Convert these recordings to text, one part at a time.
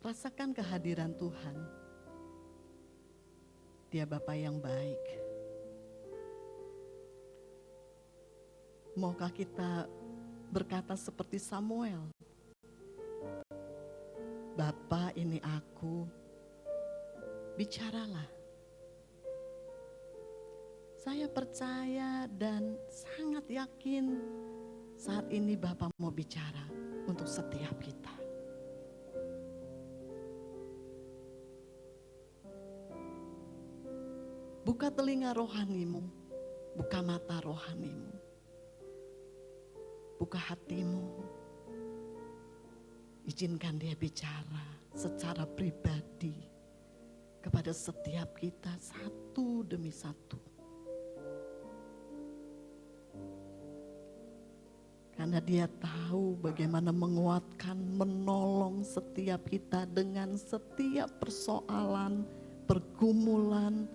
Rasakan kehadiran Tuhan. Dia Bapa yang baik. Maukah kita berkata seperti Samuel? Bapa, ini aku, bicaralah. Saya percaya dan sangat yakin saat ini Bapa mau bicara untuk setiap kita. Buka telinga rohanimu, buka mata rohanimu, buka hatimu. Izinkan dia bicara secara pribadi kepada setiap kita satu demi satu. Karena dia tahu bagaimana menguatkan, menolong setiap kita dengan setiap persoalan, pergumulan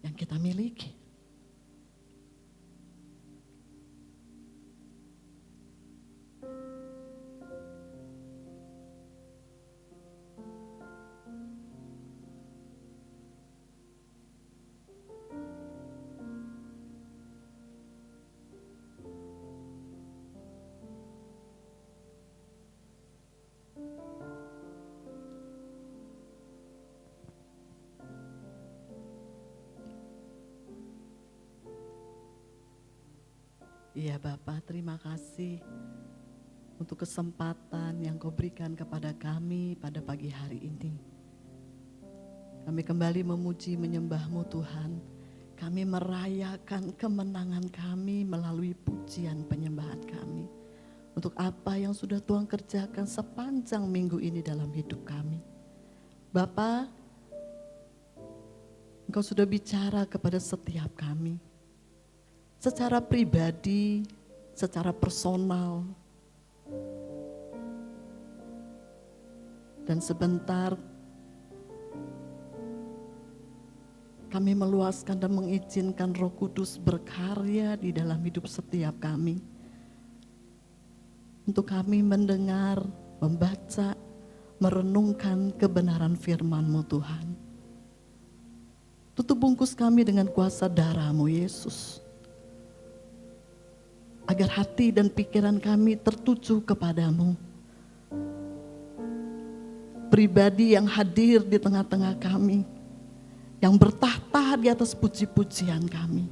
yang kita miliki. Iya Bapa, terima kasih untuk kesempatan yang Kau berikan kepada kami pada pagi hari ini. Kami kembali memuji menyembah-Mu Tuhan. Kami merayakan kemenangan kami melalui pujian penyembahan kami. Untuk apa yang sudah Tuhan kerjakan sepanjang minggu ini dalam hidup kami. Bapa, Engkau sudah bicara kepada setiap kami. Secara pribadi, secara personal. Dan sebentar kami meluaskan dan mengizinkan Roh Kudus berkarya di dalam hidup setiap kami. Untuk kami mendengar, membaca, merenungkan kebenaran firman-Mu Tuhan. Tutup bungkus kami dengan kuasa darah-Mu Yesus. Agar hati dan pikiran kami tertuju kepadamu. Pribadi yang hadir di tengah-tengah kami, yang bertahta di atas puji-pujian kami.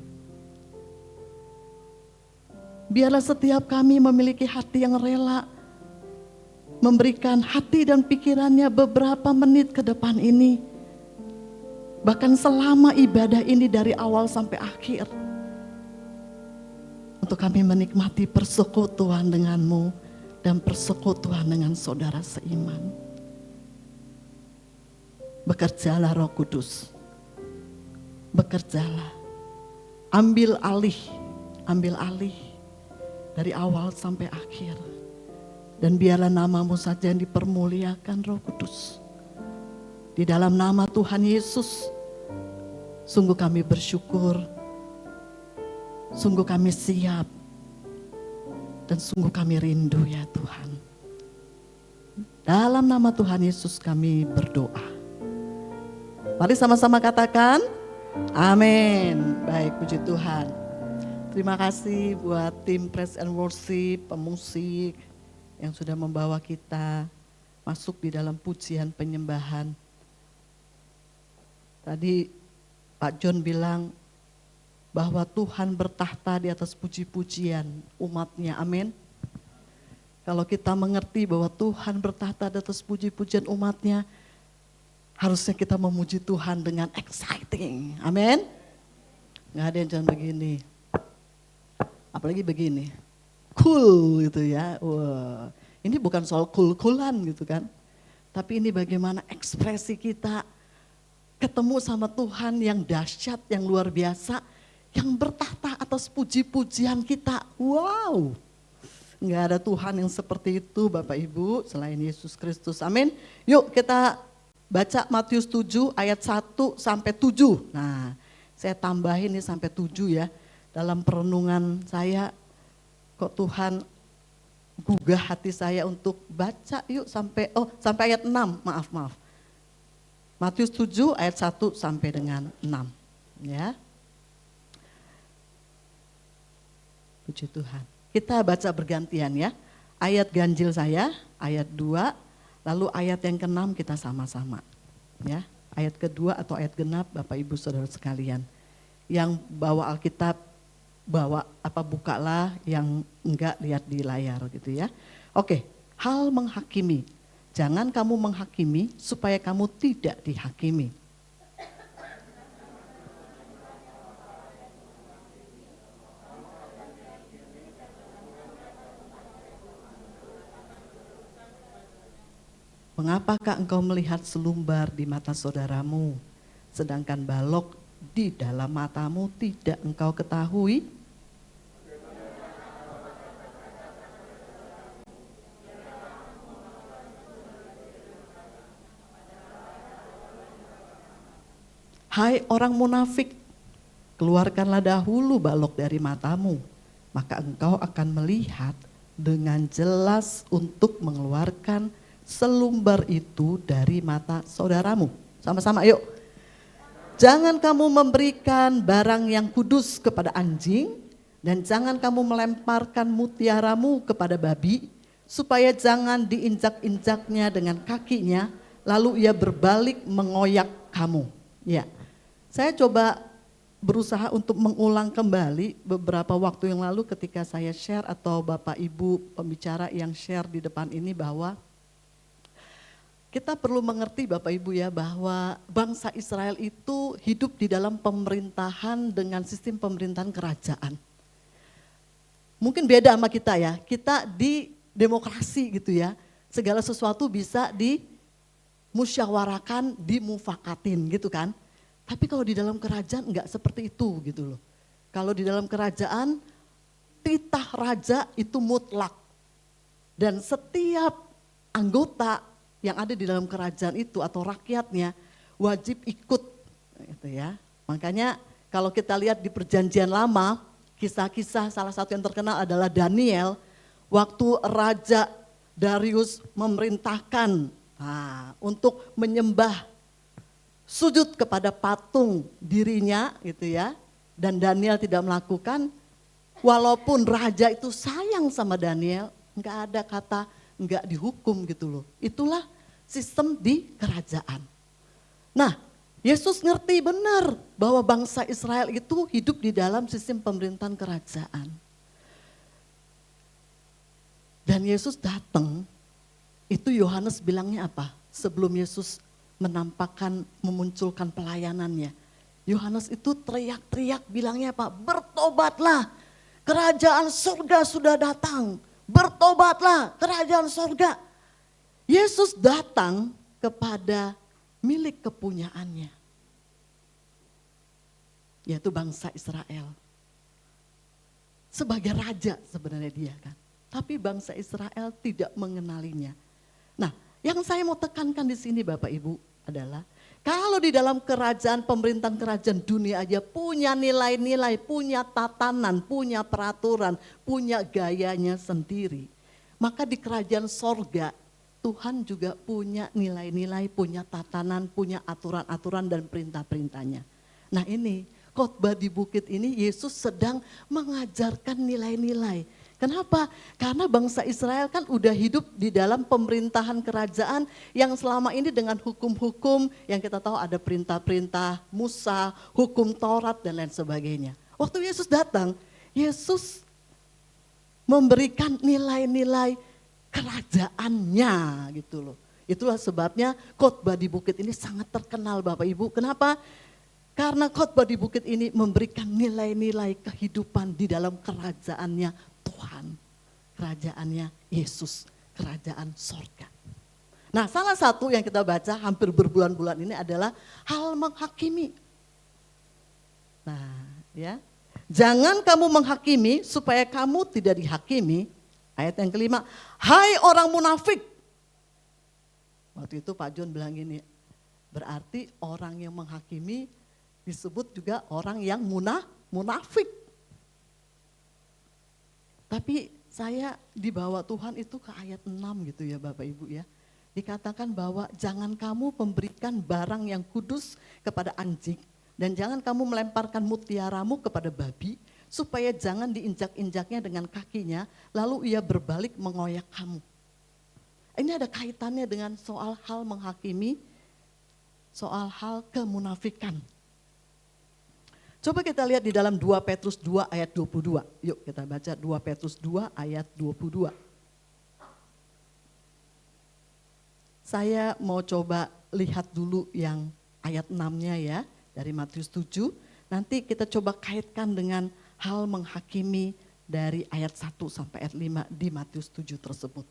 Biarlah setiap kami memiliki hati yang rela, memberikan hati dan pikirannya beberapa menit ke depan ini. Bahkan selama ibadah ini dari awal sampai akhir. Untuk kami menikmati persekutuan dengan-Mu dan persekutuan dengan saudara seiman. Bekerjalah Roh Kudus. Bekerjalah. Ambil alih dari awal sampai akhir. Dan biarlah nama-Mu saja yang dipermuliakan Roh Kudus. Di dalam nama Tuhan Yesus, sungguh kami bersyukur. Sungguh kami siap dan sungguh kami rindu ya Tuhan. Dalam nama Tuhan Yesus kami berdoa. Mari sama-sama katakan amin. Baik, puji Tuhan. Terima kasih buat tim Praise and Worship, pemusik yang sudah membawa kita masuk di dalam pujian penyembahan. Tadi Pak John bilang bahwa Tuhan bertahta di atas puji-pujian umatnya, amin. Kalau kita mengerti bahwa Tuhan bertahta di atas puji-pujian umatnya, harusnya kita memuji Tuhan dengan exciting, amin. Gak ada yang jangan begini, apalagi begini, cool gitu ya. Wah, ini bukan soal cool-coolan gitu kan, tapi ini bagaimana ekspresi kita ketemu sama Tuhan yang dahsyat, yang luar biasa, yang bertahta atas puji-pujian kita. Wow, nggak ada Tuhan yang seperti itu Bapak Ibu selain Yesus Kristus, amin. Yuk kita baca Matius 7 ayat 1 sampai 7. Nah, saya tambahin nih sampai 7 ya. Dalam perenungan saya, kok Tuhan gugah hati saya untuk baca yuk sampai ayat 6, maaf. Matius 7 ayat 1 sampai dengan 6. Ya. Puji Tuhan. Kita baca bergantian ya. Ayat ganjil saya, ayat 2, lalu ayat yang ke-6 kita sama-sama. Ya. Ayat kedua atau ayat genap Bapak Ibu Saudara sekalian. Yang bawa Alkitab, bukalah, yang enggak lihat di layar gitu ya. Oke, hal menghakimi. Jangan kamu menghakimi supaya kamu tidak dihakimi. Mengapakah engkau melihat selumbar di mata saudaramu, sedangkan balok di dalam matamu tidak engkau ketahui? Hai orang munafik, keluarkanlah dahulu balok dari matamu, maka engkau akan melihat dengan jelas untuk mengeluarkan selumbar itu dari mata saudaramu. Sama-sama yuk. Jangan kamu memberikan barang yang kudus kepada anjing, dan jangan kamu melemparkan mutiaramu kepada babi, supaya jangan diinjak-injaknya dengan kakinya, lalu ia berbalik mengoyak kamu. Ya. Saya coba berusaha untuk mengulang kembali beberapa waktu yang lalu ketika saya share atau Bapak Ibu pembicara yang share di depan ini bahwa kita perlu mengerti Bapak Ibu ya bahwa bangsa Israel itu hidup di dalam pemerintahan dengan sistem pemerintahan kerajaan. Mungkin beda sama kita ya, kita di demokrasi gitu ya, segala sesuatu bisa dimusyawarakan, dimufakatin gitu kan. Tapi kalau di dalam kerajaan enggak seperti itu gitu loh. Kalau di dalam kerajaan titah raja itu mutlak. Dan setiap anggota yang ada di dalam kerajaan itu atau rakyatnya wajib ikut gitu ya. Makanya kalau kita lihat di perjanjian lama, kisah-kisah salah satu yang terkenal adalah Daniel waktu Raja Darius memerintahkan untuk menyembah sujud kepada patung dirinya gitu ya, dan Daniel tidak melakukan, walaupun raja itu sayang sama Daniel, nggak ada kata nggak dihukum gitu loh. Itulah sistem di kerajaan. Nah, Yesus ngerti benar bahwa bangsa Israel itu hidup di dalam sistem pemerintahan kerajaan. Dan Yesus datang, itu Yohanes bilangnya apa? Sebelum Yesus menampakkan, memunculkan pelayanannya. Yohanes itu teriak-teriak bilangnya apa? Bertobatlah, kerajaan surga sudah datang. Bertobatlah, kerajaan surga. Yesus datang kepada milik kepunyaannya, yaitu bangsa Israel. Sebagai raja sebenarnya dia kan. Tapi bangsa Israel tidak mengenalinya. Nah, yang saya mau tekankan di sini Bapak Ibu adalah kalau di dalam kerajaan, pemerintahan kerajaan dunia aja punya nilai-nilai, punya tatanan, punya peraturan, punya gayanya sendiri. Maka di kerajaan sorga Tuhan juga punya nilai-nilai, punya tatanan, punya aturan-aturan dan perintah-perintahnya. Nah ini khotbah di bukit ini Yesus sedang mengajarkan nilai-nilai. Kenapa? Karena bangsa Israel kan udah hidup di dalam pemerintahan kerajaan yang selama ini dengan hukum-hukum yang kita tahu ada perintah-perintah Musa, hukum Taurat dan lain sebagainya. Waktu Yesus datang, Yesus memberikan nilai-nilai kerajaannya gitu loh. Itulah sebabnya khotbah di bukit ini sangat terkenal Bapak Ibu. Kenapa? Karena khotbah di bukit ini memberikan nilai-nilai kehidupan di dalam kerajaannya Tuhan, kerajaannya Yesus, kerajaan sorga. Nah salah satu yang kita baca hampir berbulan-bulan ini adalah hal menghakimi. Nah ya, jangan kamu menghakimi supaya kamu tidak dihakimi. Ayat yang kelima, hai orang munafik. Waktu itu Pak John bilang gini, berarti orang yang menghakimi disebut juga orang yang munafik. Tapi Saya dibawa Tuhan itu ke ayat 6 gitu ya Bapak Ibu ya. Dikatakan bahwa jangan kamu memberikan barang yang kudus kepada anjing dan jangan kamu melemparkan mutiaramu kepada babi supaya jangan diinjak-injaknya dengan kakinya lalu ia berbalik mengoyak kamu. Ini ada kaitannya dengan soal hal menghakimi, soal hal kemunafikan. Coba kita lihat di dalam 2 Petrus 2 ayat 22. Yuk kita baca 2 Petrus 2 ayat 22. Saya mau coba lihat dulu yang ayat 6-nya ya, dari Matius 7. Nanti kita coba kaitkan dengan hal menghakimi dari ayat 1 sampai ayat 5 di Matius 7 tersebut.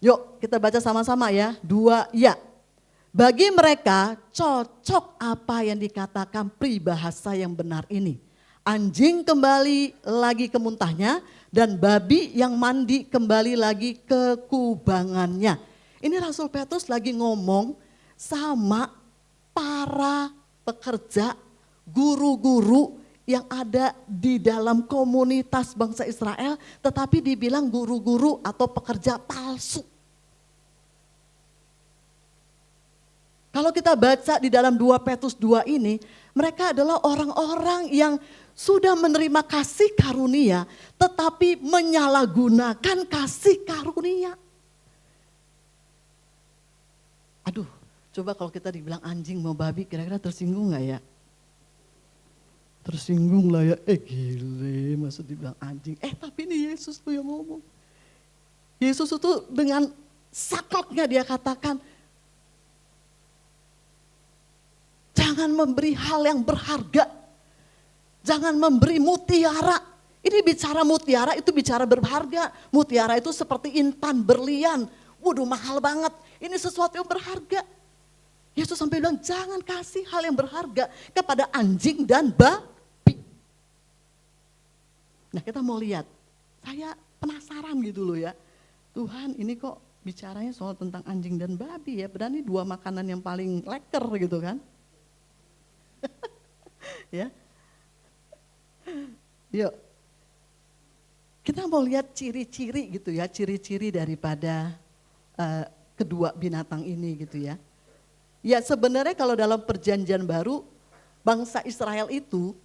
Yuk kita baca sama-sama ya, 2 ya. Bagi mereka cocok apa yang dikatakan peribahasa yang benar ini. Anjing kembali lagi ke muntahnya dan babi yang mandi kembali lagi ke kubangannya. Ini Rasul Petrus lagi ngomong sama para pekerja, guru-guru yang ada di dalam komunitas bangsa Israel, tetapi dibilang guru-guru atau pekerja palsu. Kalau kita baca di dalam 2 Petrus 2 ini, mereka adalah orang-orang yang sudah menerima kasih karunia, tetapi menyalahgunakan kasih karunia. Aduh, coba kalau kita dibilang anjing mau babi, kira-kira tersinggung gak ya? Tersinggung lah ya, gile maksud dibilang anjing. Tapi ini Yesus tuh yang ngomong. Yesus itu dengan sakleknya dia katakan, jangan memberi hal yang berharga. Jangan memberi mutiara. Ini bicara mutiara, itu bicara berharga. Mutiara itu seperti intan berlian. Waduh mahal banget. Ini sesuatu yang berharga. Yesus sampai bilang jangan kasih hal yang berharga kepada anjing dan babi. Nah kita mau lihat. Saya penasaran gitu loh ya. Tuhan ini kok bicaranya soal tentang anjing dan babi ya. Berarti 2 makanan yang paling leker gitu kan. Ya, yuk kita mau lihat ciri-ciri gitu ya, ciri-ciri daripada kedua binatang ini gitu ya. Ya sebenarnya kalau dalam perjanjian baru bangsa Israel itu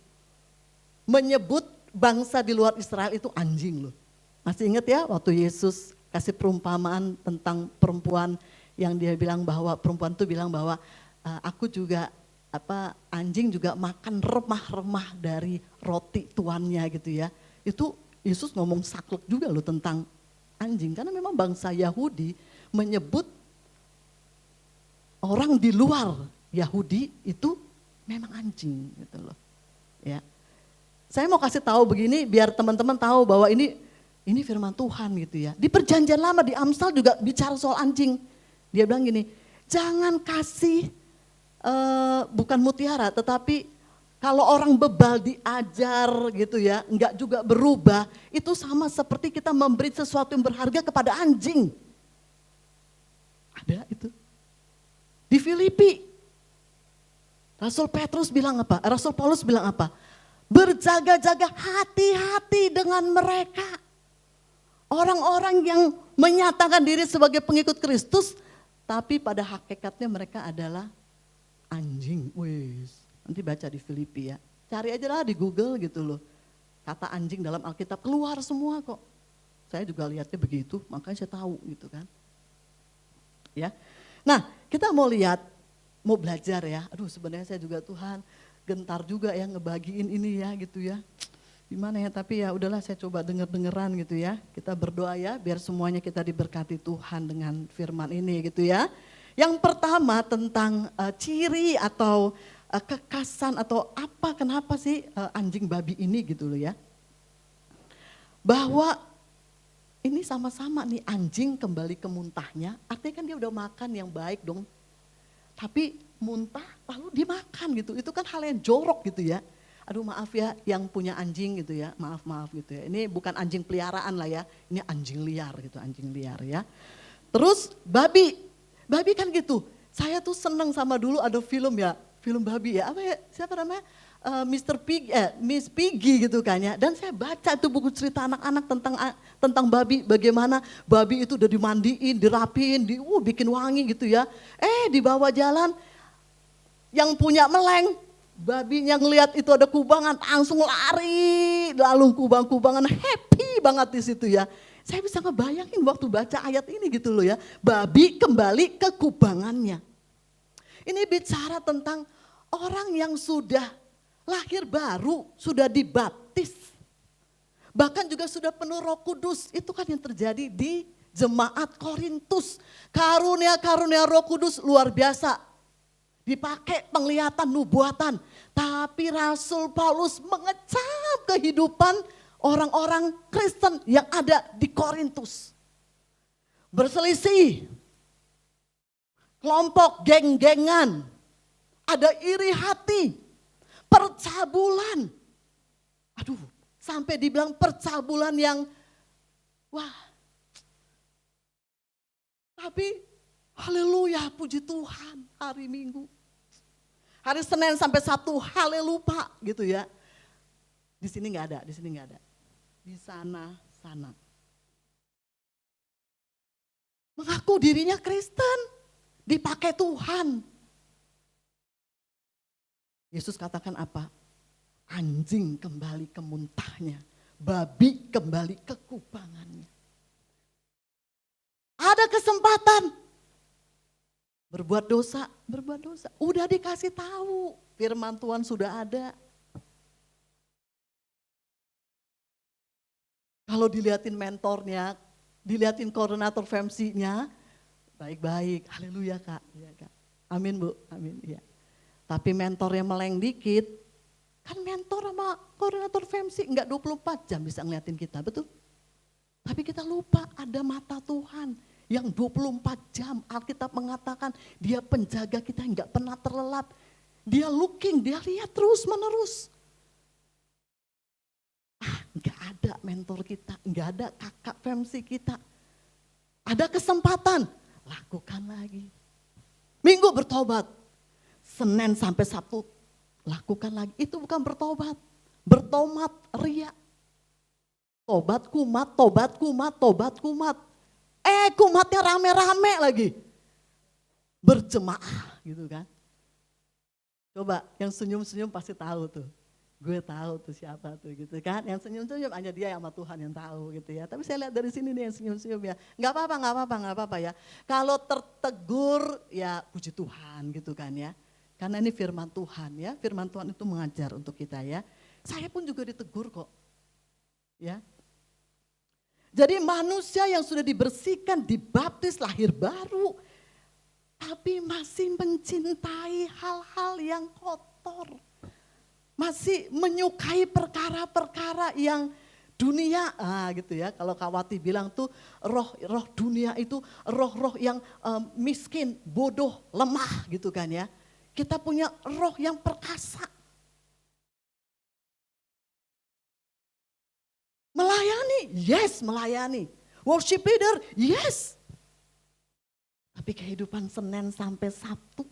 menyebut bangsa di luar Israel itu anjing loh. Masih ingat ya waktu Yesus kasih perumpamaan tentang perempuan yang dia bilang bahwa perempuan itu bilang bahwa aku juga anjing juga makan remah-remah dari roti tuannya gitu ya. Itu Yesus ngomong saklek juga loh tentang anjing. Karena memang bangsa Yahudi menyebut orang di luar Yahudi itu memang anjing gitu loh. Ya. Saya mau kasih tahu begini biar teman-teman tahu bahwa ini firman Tuhan gitu ya. Di perjanjian lama di Amsal juga bicara soal anjing. Dia bilang gini, jangan kasih bukan mutiara, tetapi kalau orang bebal diajar gitu ya, enggak juga berubah, itu sama seperti kita memberi sesuatu yang berharga kepada anjing. Ada itu. Di Filipi, Rasul Petrus bilang apa? Rasul Paulus bilang apa? Berjaga-jaga, hati-hati dengan mereka. Orang-orang yang menyatakan diri sebagai pengikut Kristus, tapi pada hakikatnya mereka adalah anjing. Wis, nanti baca di Filipi ya. Cari aja lah di Google gitu loh. Kata anjing dalam Alkitab keluar semua kok. Saya juga lihatnya begitu, makanya saya tahu gitu kan. Ya. Nah, kita mau lihat, mau belajar ya. Aduh, sebenarnya saya juga Tuhan gentar juga ya ngebagiin ini ya gitu ya. Gimana ya, tapi ya udahlah saya coba denger-dengeran gitu ya. Kita berdoa ya biar semuanya kita diberkati Tuhan dengan firman ini gitu ya. Yang pertama tentang ciri atau kekasan atau apa kenapa sih anjing babi ini gitu loh ya. Bahwa ini sama-sama nih anjing kembali ke muntahnya, artinya kan dia udah makan yang baik dong. Tapi muntah lalu dimakan gitu, itu kan hal yang jorok gitu ya. Aduh maaf ya yang punya anjing gitu ya, maaf gitu ya. Ini bukan anjing peliharaan lah ya, ini anjing liar gitu, anjing liar ya. Terus babi kan gitu, saya tuh seneng sama dulu ada film ya, film babi ya, apa ya, siapa namanya? Miss Piggy gitu kan ya. Dan saya baca itu buku cerita anak-anak tentang babi, bagaimana babi itu udah dimandiin, dirapiin, bikin wangi gitu ya. Di bawah jalan yang punya meleng, babinya ngelihat itu ada kubangan, langsung lari, lalu kubang-kubangan happy banget di situ ya. Saya bisa ngebayangin waktu baca ayat ini gitu loh ya, babi kembali ke kubangannya. Ini bicara tentang orang yang sudah lahir baru, sudah dibaptis. Bahkan juga sudah penuh Roh Kudus. Itu kan yang terjadi di jemaat Korintus. Karunia-karunia Roh Kudus luar biasa. Dipakai penglihatan nubuatan. Tapi Rasul Paulus mengecap kehidupan orang-orang Kristen yang ada di Korintus. Berselisih. Kelompok geng-gengan. Ada iri hati. Percabulan. Aduh, sampai dibilang percabulan yang wah. Tapi haleluya, puji Tuhan, hari Minggu. Hari Senin sampai Sabtu, haleluya gitu ya. Di sini enggak ada, di sini enggak ada. Di sana. Mengaku dirinya Kristen, dipakai Tuhan. Yesus katakan apa? Anjing kembali ke muntahnya, babi kembali ke kubangannya. Ada kesempatan berbuat dosa. Udah dikasih tahu, firman Tuhan sudah ada. Kalau dilihatin mentornya, dilihatin koordinator FEMSI-nya, baik-baik, haleluya Kak. Ya, Kak. Amin Bu, amin. Ya. Tapi mentornya meleng dikit, kan mentor sama koordinator FEMSI enggak 24 jam bisa ngeliatin kita, betul? Tapi kita lupa ada mata Tuhan yang 24 jam. Alkitab mengatakan dia penjaga kita enggak pernah terlelap. Dia looking, dia lihat terus menerus. Enggak ada mentor kita, enggak ada kakak FEMSI kita. Ada kesempatan, lakukan lagi. Minggu bertobat. Senin sampai Sabtu lakukan lagi. Itu bukan bertobat. Bertomat ria. Tobat kumat. Kumatnya rame-rame lagi. Berjemaah gitu kan. Coba yang senyum-senyum pasti tahu tuh. Gue tahu tuh siapa tuh gitu kan. Yang senyum-senyum hanya dia sama Tuhan yang tahu gitu ya. Tapi saya lihat dari sini nih yang senyum-senyum ya. Gak apa-apa ya. Kalau tertegur ya puji Tuhan gitu kan ya. Karena ini firman Tuhan ya, firman Tuhan itu mengajar untuk kita ya. Saya pun juga ditegur kok. Ya. Jadi manusia yang sudah dibersihkan, dibaptis, lahir baru. Tapi masih mencintai hal-hal yang kotor. Masih menyukai perkara-perkara yang dunia, gitu ya. Kalau Kak Wati bilang tuh roh dunia itu roh-roh yang miskin, bodoh, lemah gitu kan ya. Kita punya roh yang perkasa. Melayani, yes melayani. Worship leader, yes. Tapi kehidupan Senin sampai Sabtu.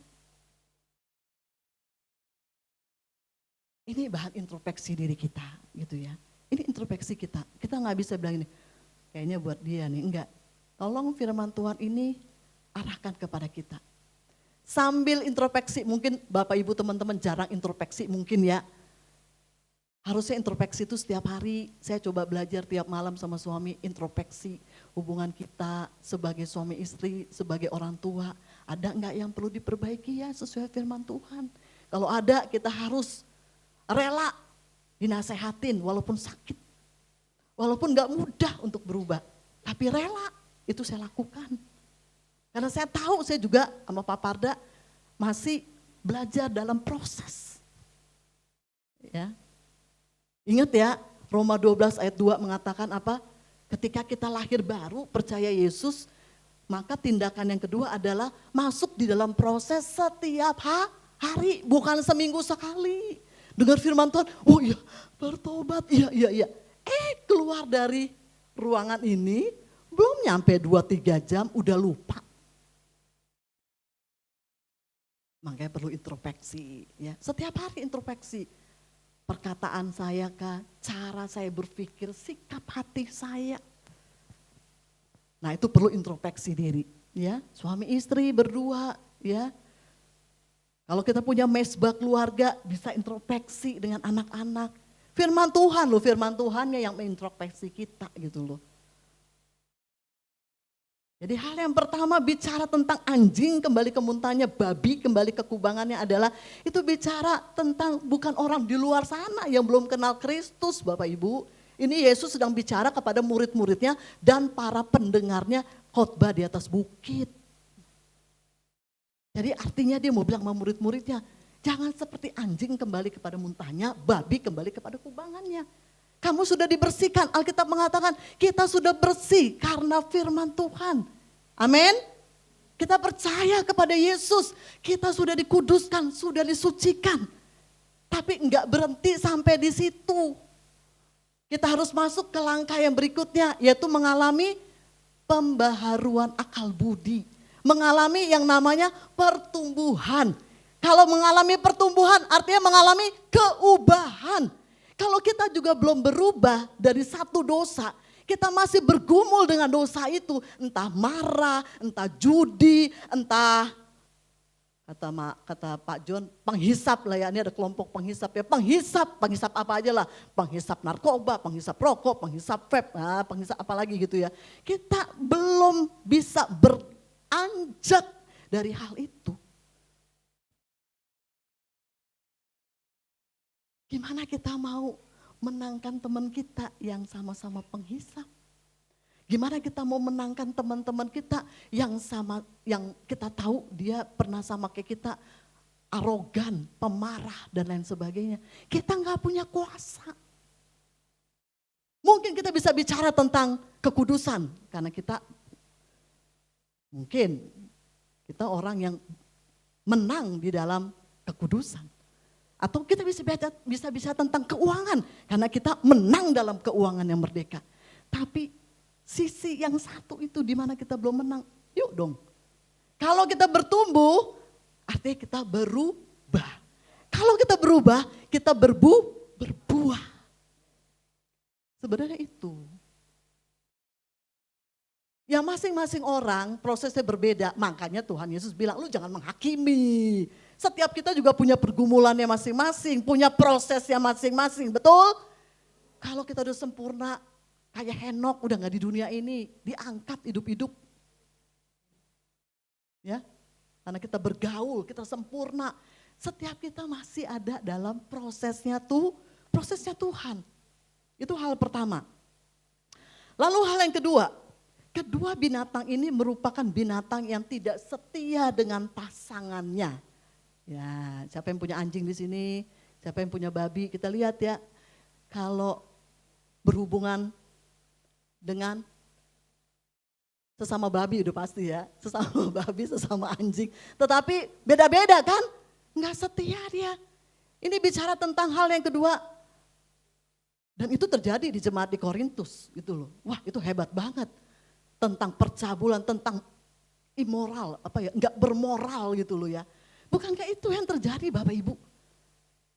Ini bahan introspeksi diri kita gitu ya. Ini introspeksi kita. Kita gak bisa bilang ini, kayaknya buat dia nih, enggak. Tolong firman Tuhan ini arahkan kepada kita. Sambil introspeksi, mungkin Bapak Ibu teman-teman jarang introspeksi mungkin ya. Harusnya introspeksi itu setiap hari, saya coba belajar tiap malam sama suami, introspeksi hubungan kita sebagai suami istri, sebagai orang tua. Ada enggak yang perlu diperbaiki ya sesuai firman Tuhan. Kalau ada kita harus rela dinasehatin walaupun sakit. Walaupun enggak mudah untuk berubah, tapi rela itu saya lakukan. Karena saya tahu saya juga sama Pak Parda masih belajar dalam proses. Ya. Ingat ya, Roma 12 ayat 2 mengatakan apa? Ketika kita lahir baru percaya Yesus, maka tindakan yang kedua adalah masuk di dalam proses setiap hari, bukan seminggu sekali. Dengar firman Tuhan, oh iya bertobat, iya. Keluar dari ruangan ini, belum nyampe 2-3 jam udah lupa. Makanya perlu introspeksi ya. Setiap hari introspeksi. perkataan saya kah, cara saya berpikir, sikap hati saya. Nah itu perlu introspeksi diri, ya. Suami istri berdua, ya. Kalau kita punya mesbah keluarga, bisa introspeksi dengan anak-anak. Firman Tuhan loh, firman Tuhannya yang mengintrospeksi kita gitu loh. Jadi hal yang pertama bicara tentang anjing kembali ke muntahnya, babi kembali ke kubangannya adalah itu bicara tentang bukan orang di luar sana yang belum kenal Kristus Bapak Ibu. Ini Yesus sedang bicara kepada murid-muridnya dan para pendengarnya khotbah di atas bukit. Jadi artinya dia mau bilang sama murid-muridnya, jangan seperti anjing kembali kepada muntahnya, babi kembali kepada kubangannya. Kamu sudah dibersihkan, Alkitab mengatakan kita sudah bersih karena firman Tuhan. Amin. Kita percaya kepada Yesus, kita sudah dikuduskan, sudah disucikan. Tapi enggak berhenti sampai di situ. Kita harus masuk ke langkah yang berikutnya, yaitu mengalami pembaharuan akal budi. Mengalami yang namanya pertumbuhan. Kalau mengalami pertumbuhan artinya mengalami keubahan. Kalau kita juga belum berubah dari satu dosa, kita masih bergumul dengan dosa itu. Entah marah, entah judi, entah kata Pak John, penghisap lah ya, ini ada kelompok penghisap ya. Penghisap apa aja lah. Penghisap narkoba, penghisap rokok, penghisap vape, penghisap apa lagi gitu ya. Kita belum bisa beranjak dari hal itu. Gimana kita mau menangkan teman kita yang sama-sama penghisap? Gimana kita mau menangkan teman-teman kita yang kita tahu dia pernah sama kayak kita, arogan, pemarah dan lain sebagainya. Kita nggak punya kuasa. Mungkin kita bisa bicara tentang kekudusan karena kita mungkin kita orang yang menang di dalam kekudusan. Atau kita bisa bicara tentang keuangan karena kita menang dalam keuangan yang merdeka. Tapi sisi yang satu itu di mana kita belum menang, yuk dong. Kalau kita bertumbuh, artinya kita berubah. Kalau kita berubah, kita berbuah. Sebenarnya itu. Ya masing-masing orang prosesnya berbeda, makanya Tuhan Yesus bilang lu jangan menghakimi. Setiap kita juga punya pergumulannya masing-masing, punya prosesnya masing-masing, betul? Kalau kita udah sempurna, kayak Henok udah gak di dunia ini, diangkat hidup-hidup. Ya, karena kita bergaul, kita sempurna. Setiap kita masih ada dalam prosesnya Tuhan. Itu hal pertama. Lalu hal yang kedua binatang ini merupakan binatang yang tidak setia dengan pasangannya. Ya, siapa yang punya anjing di sini, siapa yang punya babi, kita lihat ya. Kalau berhubungan dengan sesama babi udah pasti ya, sesama babi, sesama anjing. Tetapi beda-beda kan, nggak setia dia. Ini bicara tentang hal yang kedua. Dan itu terjadi di jemaat di Korintus gitu loh. Wah itu hebat banget. Tentang percabulan, tentang immoral, nggak bermoral gitu loh ya. Bukankah itu yang terjadi Bapak Ibu?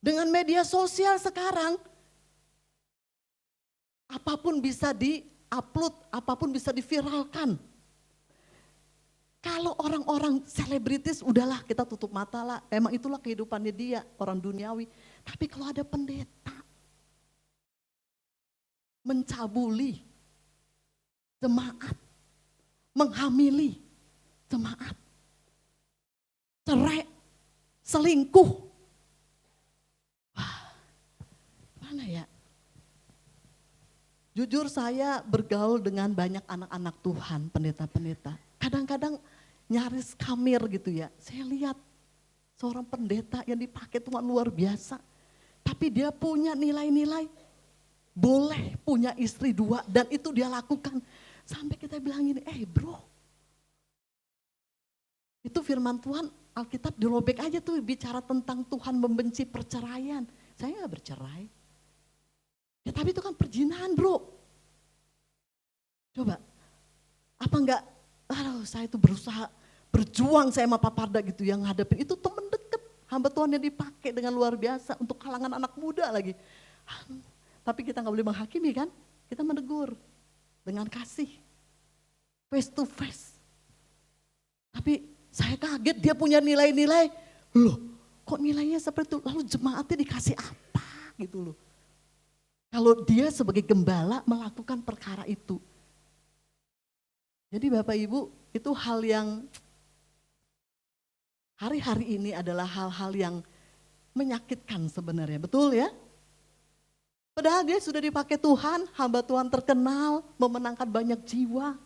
Dengan media sosial sekarang, apapun bisa di-upload, apapun bisa diviralkan. Kalau orang-orang selebritis, udahlah kita tutup mata lah. Emang itulah kehidupannya dia, orang duniawi. Tapi kalau ada pendeta, mencabuli jemaat, menghamili jemaat, cerai, selingkuh. Wah, mana ya? Jujur saya bergaul dengan banyak anak-anak Tuhan, pendeta-pendeta. Kadang-kadang nyaris kamir gitu ya. Saya lihat seorang pendeta yang dipakai Tuhan luar biasa. Tapi dia punya nilai-nilai. Boleh punya istri 2 dan itu dia lakukan. Sampai kita bilang gini, bro. Itu firman Tuhan, Alkitab dirobek aja tuh bicara tentang Tuhan membenci perceraian. Saya gak bercerai. Ya tapi itu kan perjinahan bro. Coba, apa enggak, saya itu berusaha berjuang saya sama Pak Parda gitu yang ngadepin, itu temen deket. Hamba Tuhan yang dipakai dengan luar biasa untuk kalangan anak muda lagi. Tapi kita nggak boleh menghakimi kan? Kita menegur dengan kasih, face to face. Tapi saya kaget dia punya nilai-nilai. Loh, kok nilainya seperti itu? Lalu jemaatnya dikasih apa gitu loh. Kalau dia sebagai gembala melakukan perkara itu. Jadi Bapak Ibu, itu hal yang hari-hari ini adalah hal-hal yang menyakitkan sebenarnya, betul ya? Padahal dia sudah dipakai Tuhan, hamba Tuhan terkenal, memenangkan banyak jiwa.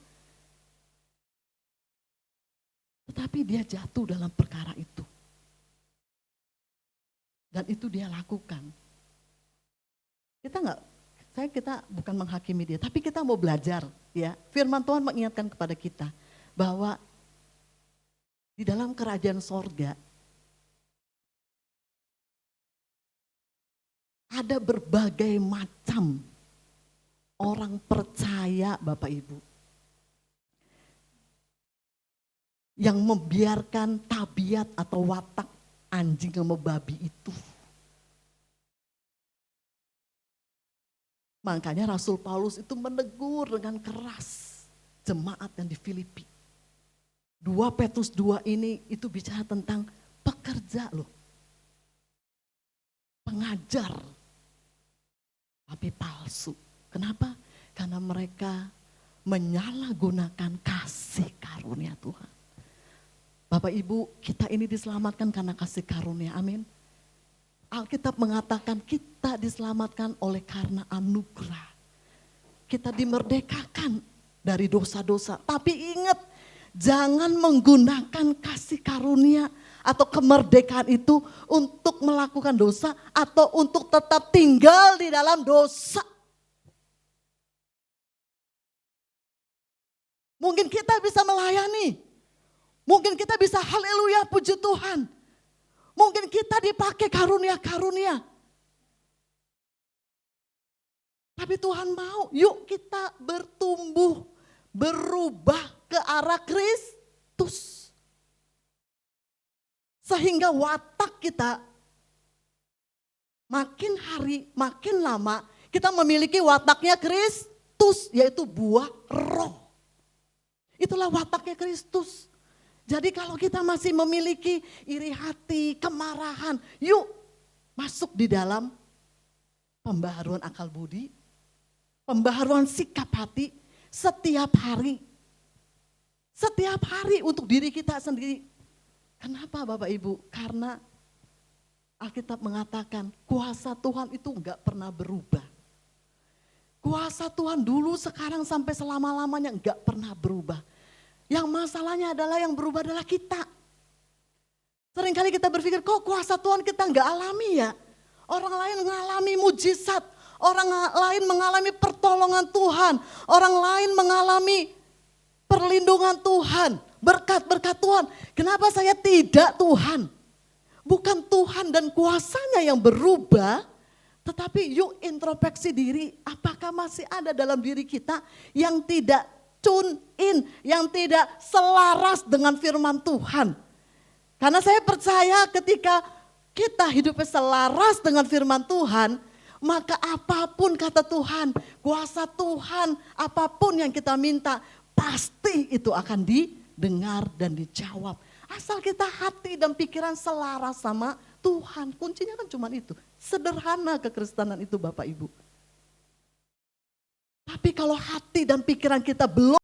Tetapi dia jatuh dalam perkara itu. Dan itu dia lakukan. Kita bukan menghakimi dia, tapi kita mau belajar ya. Firman Tuhan mengingatkan kepada kita bahwa di dalam kerajaan sorga ada berbagai macam orang percaya Bapak Ibu yang membiarkan tabiat atau watak anjing sama babi itu. Makanya Rasul Paulus itu menegur dengan keras jemaat yang di Filipi. 2 Petrus 2 ini itu bicara tentang pekerja loh. Pengajar. Tapi palsu. Kenapa? Karena mereka menyalahgunakan kasih karunia Tuhan. Bapak Ibu, kita ini diselamatkan karena kasih karunia, amin. Alkitab mengatakan kita diselamatkan oleh karena anugerah. Kita dimerdekakan dari dosa-dosa. Tapi ingat, jangan menggunakan kasih karunia atau kemerdekaan itu untuk melakukan dosa atau untuk tetap tinggal di dalam dosa. Mungkin kita bisa melayani. Mungkin kita bisa haleluya puji Tuhan. Mungkin kita dipakai karunia-karunia. Tapi Tuhan mau, yuk kita bertumbuh, berubah ke arah Kristus. Sehingga watak kita makin hari, makin lama kita memiliki wataknya Kristus, yaitu buah roh. Itulah wataknya Kristus. Jadi kalau kita masih memiliki iri hati, kemarahan, yuk masuk di dalam pembaharuan akal budi, pembaharuan sikap hati setiap hari. Setiap hari untuk diri kita sendiri. Kenapa Bapak Ibu? Karena Alkitab mengatakan kuasa Tuhan itu enggak pernah berubah. Kuasa Tuhan dulu, sekarang, sampai selama-lamanya enggak pernah berubah. Yang masalahnya adalah yang berubah adalah kita. Seringkali kita berpikir kok kuasa Tuhan kita enggak alami ya. Orang lain mengalami mujizat, orang lain mengalami pertolongan Tuhan, orang lain mengalami perlindungan Tuhan. Berkat-berkat Tuhan. Kenapa saya tidak Tuhan? Bukan Tuhan dan kuasanya yang berubah, tetapi yuk introspeksi diri. Apakah masih ada dalam diri kita yang tidak tune in, yang tidak selaras dengan firman Tuhan? Karena saya percaya ketika kita hidupnya selaras dengan firman Tuhan, maka apapun kata Tuhan, kuasa Tuhan, apapun yang kita minta, pasti itu akan dengar dan dijawab. Asal kita hati dan pikiran selaras sama Tuhan. Kuncinya kan cuma itu. Sederhana kekristenan itu Bapak Ibu. Tapi kalau hati dan pikiran kita belum